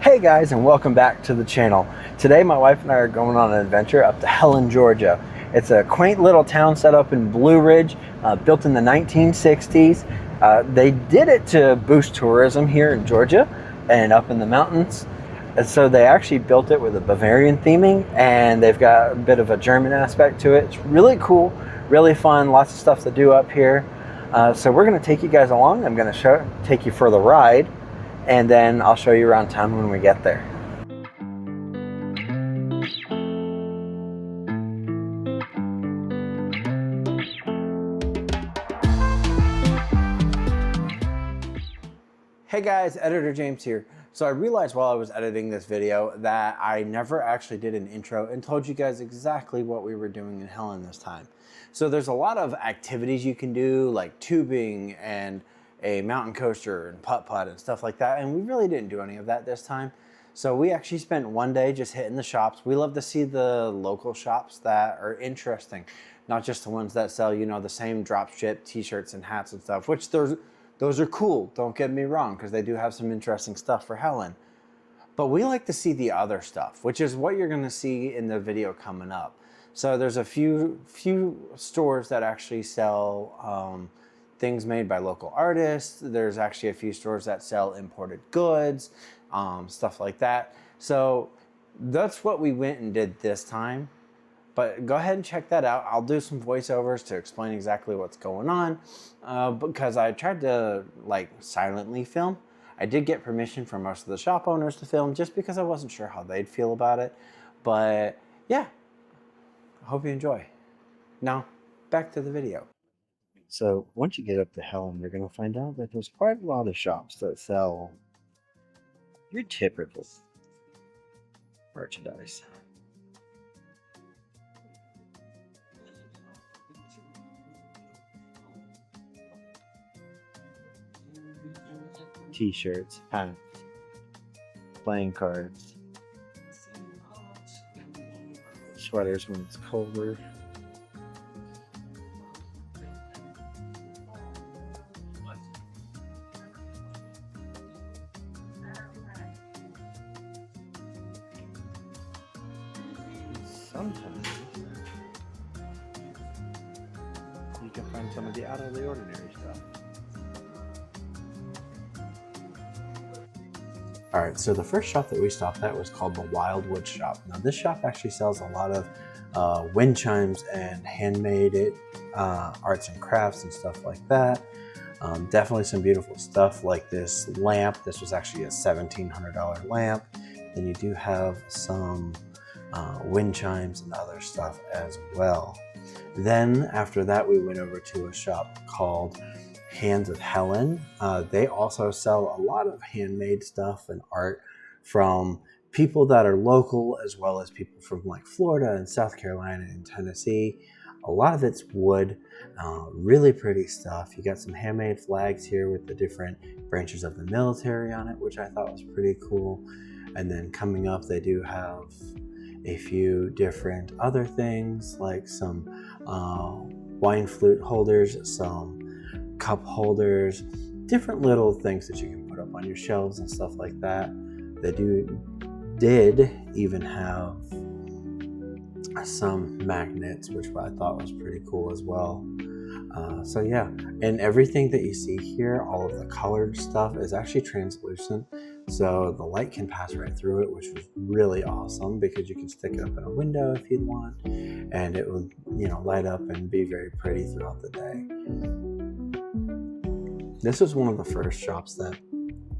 Hey guys, and welcome back to the channel. Today my wife and I are going on an adventure up to Helen, Georgia. It's a quaint little town set up in Blue Ridge, built in the 1960s. They did it to boost tourism here in Georgia and up in the mountains. And so they actually built it with a Bavarian theming, and they've got a bit of a German aspect to it. It's really cool, really fun, lots of stuff to do up here. So we're going to take you guys along. I'm going to take you for the ride, and then I'll show you around town when we get there. Hey guys, Editor James here. So I realized while I was editing this video that I never actually did an intro and told you guys exactly what we were doing in Helen this time. So there's a lot of activities you can do, like tubing and a mountain coaster and putt-putt and stuff like that, and we really didn't do any of that this time. So we actually spent one day just hitting the shops. We love to see the local shops that are interesting, not just the ones that sell, you know, the same drop ship t-shirts and hats and stuff, which those are cool, don't get me wrong, because they do have some interesting stuff for Helen. But we like to see the other stuff, which is what you're gonna see in the video coming up. So there's a few stores that actually sell things made by local artists. There's actually a few stores that sell imported goods, stuff like that. So that's what we went and did this time. But go ahead and check that out. I'll do some voiceovers to explain exactly what's going on, because I tried to like silently film. I did get permission from most of the shop owners to film just because I wasn't sure how they'd feel about it. But yeah, I hope you enjoy. Now, back to the video. So once you get up to Helen, you're going to find out that there's quite a lot of shops that sell your typical merchandise. T-shirts, hats, playing cards, sweaters when it's colder. Sometimes you can find some of the out of the ordinary stuff. All right, so the first shop that we stopped at was called the Wildwood Shop. Now this shop actually sells a lot of wind chimes and handmade arts and crafts and stuff like that. Definitely some beautiful stuff like this lamp. This was actually a $1,700 lamp. Then you do have some wind chimes and other stuff as well. Then after that, we went over to a shop called Hands of Helen. They also sell a lot of handmade stuff and art from people that are local, as well as people from like Florida and South Carolina and Tennessee. A lot of it's wood, really pretty stuff. You got some handmade flags here with the different branches of the military on it, which I thought was pretty cool. And then coming up, they do have a few different other things like some wine flute holders, some cup holders, different little things that you can put up on your shelves and stuff like that. They did even have some magnets, which I thought was pretty cool as well. So yeah, and everything that you see here, all of the colored stuff is actually translucent, so the light can pass right through it, which was really awesome because you can stick it up in a window if you'd want, and it will, you know, light up and be very pretty throughout the day. This was one of the first shops that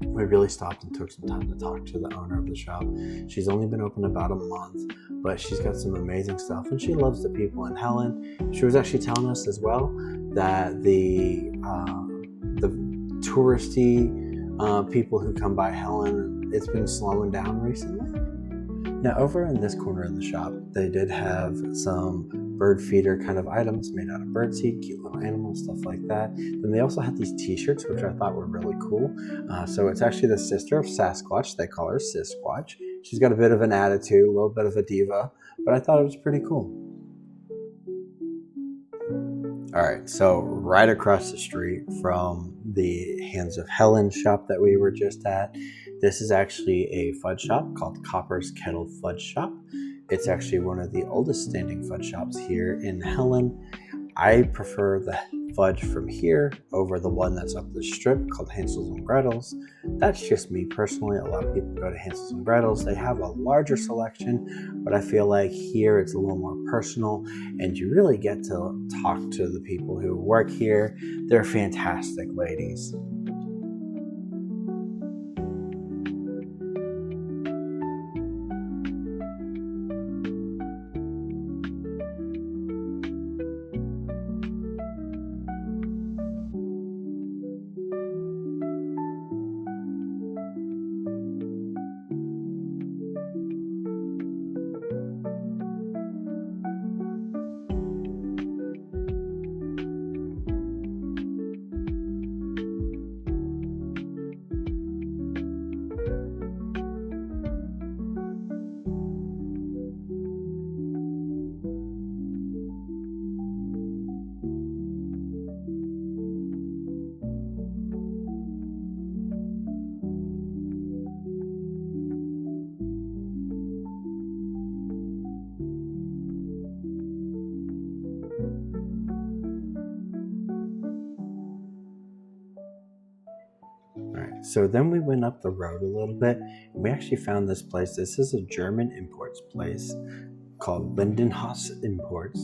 we really stopped and took some time to talk to the owner of the shop. She's only been open about a month, but she's got some amazing stuff and she loves the people in Helen. She was actually telling us as well that the touristy people who come by Helen, it's been slowing down recently. Now over in this corner of the shop, they did have some bird feeder kind of items made out of birdseed, cute little animals, stuff like that. Then they also had these t-shirts, which I thought were really cool. So it's actually the sister of Sasquatch. They call her Sisquatch. She's got a bit of an attitude, a little bit of a diva, but I thought it was pretty cool. All right, so right across the street from the Hands of Helen shop that we were just at, This is actually a fudge shop called Copper's Kettle Fudge Shop. It's actually one of the oldest standing fudge shops here in Helen. I prefer the fudge from here over the one that's up the strip called Hansel's and Gretel's. That's just me personally. A lot of people go to Hansel's and Gretel's. They have a larger selection, but I feel like here it's a little more personal and you really get to talk to the people who work here. They're fantastic ladies. So then we went up the road a little bit and we actually found this place. This is a German imports place called Lindenhaus Imports.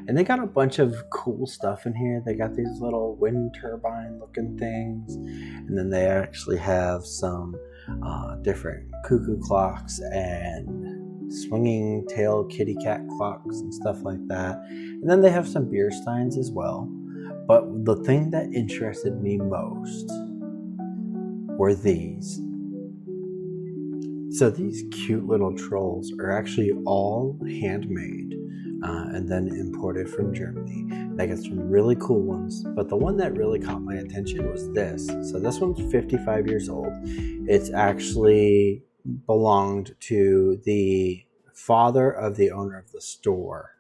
And they got a bunch of cool stuff in here. They got these little wind turbine looking things. And then they actually have some different cuckoo clocks and swinging tail kitty cat clocks and stuff like that. And then they have some beer steins as well. But the thing that interested me most were these. So these cute little trolls are actually all handmade and then imported from Germany. They got some really cool ones, but the one that really caught my attention was this. So this one's 55 years old. It's actually belonged to the father of the owner of the store.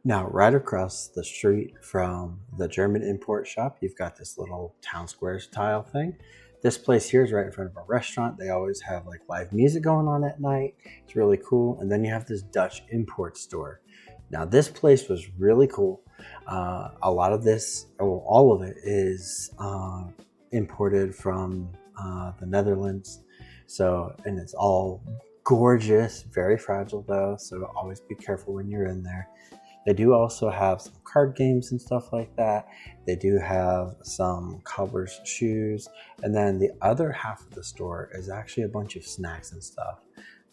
Now, right across the street from the German import shop, you've got this little town square style thing. This place here is right in front of a restaurant. They always have like live music going on at night. It's really cool. And then you have this Dutch import store. Now, this place was really cool. A lot of this, well, all of it is imported from the Netherlands. So, and it's all gorgeous, very fragile though. So always be careful when you're in there. They do also have some card games and stuff like that. They do have some cobbler's shoes. And then the other half of the store is actually a bunch of snacks and stuff.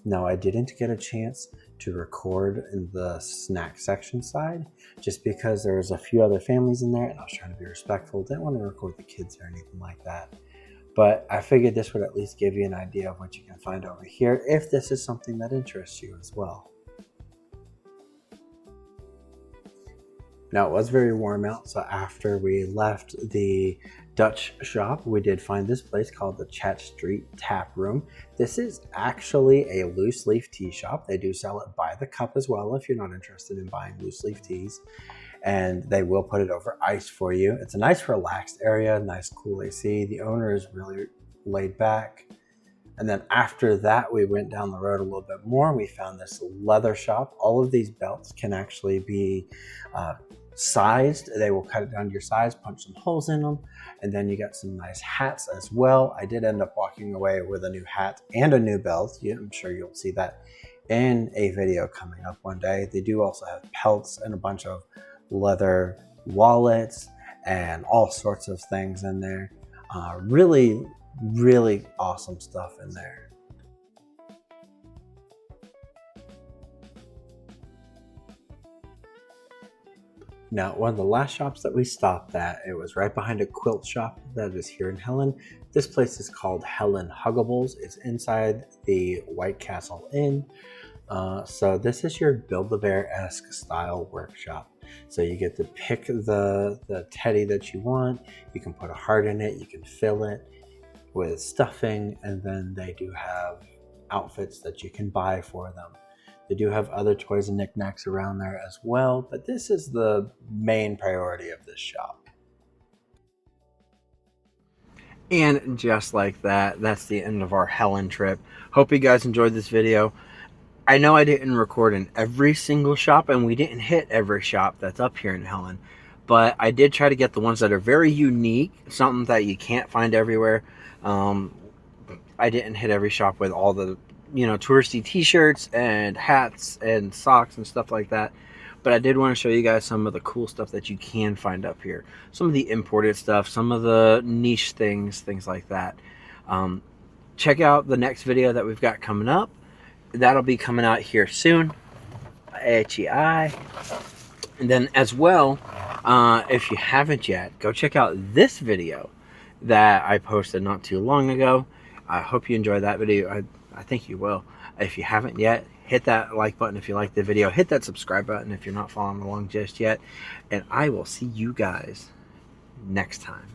Now, I didn't get a chance to record in the snack section side just because there was a few other families in there and I was trying to be respectful. Didn't want to record the kids or anything like that. But I figured this would at least give you an idea of what you can find over here if this is something that interests you as well. Now, it was very warm out, so after we left the Dutch shop, we did find this place called the Chat Street Tap Room. This is actually a loose leaf tea shop. They do sell it by the cup as well if you're not interested in buying loose leaf teas. And they will put it over ice for you. It's a nice relaxed area, nice cool AC. The owner is really laid back. And then after that, we went down the road a little bit more. We found this leather shop. All of these belts can actually be sized. They will cut it down to your size, punch some holes in them. And then you got some nice hats as well. I did end up walking away with a new hat and a new belt. Yeah, I'm sure you'll see that in a video coming up one day. They do also have pelts and a bunch of leather wallets and all sorts of things in there. Really awesome stuff in there. Now, one of the last shops that we stopped at, it was right behind a quilt shop that is here in Helen. This place is called Helen Huggables. It's inside the White Castle Inn. So this is your Build-A-Bear-esque style workshop. So you get to pick the teddy that you want. You can put a heart in it. You can fill it with stuffing. And then they do have outfits that you can buy for them. They do have other toys and knickknacks around there as well, but this is the main priority of this shop. And just like that, that's the end of our Helen trip. Hope you guys enjoyed this video. I know I didn't record in every single shop, and we didn't hit every shop that's up here in Helen, but I did try to get the ones that are very unique, something that you can't find everywhere. I didn't hit every shop with all the, you know, touristy t-shirts and hats and socks and stuff like that. But I did want to show you guys some of the cool stuff that you can find up here. Some of the imported stuff, some of the niche things like that. Check out the next video that we've got coming up. That'll be coming out here soon. HEI. And then as well, if you haven't yet, go check out this video that I posted not too long ago. I hope you enjoyed that video. I think you will. If you haven't yet, hit that like button if you like the video. Hit that subscribe button if you're not following along just yet. And I will see you guys next time.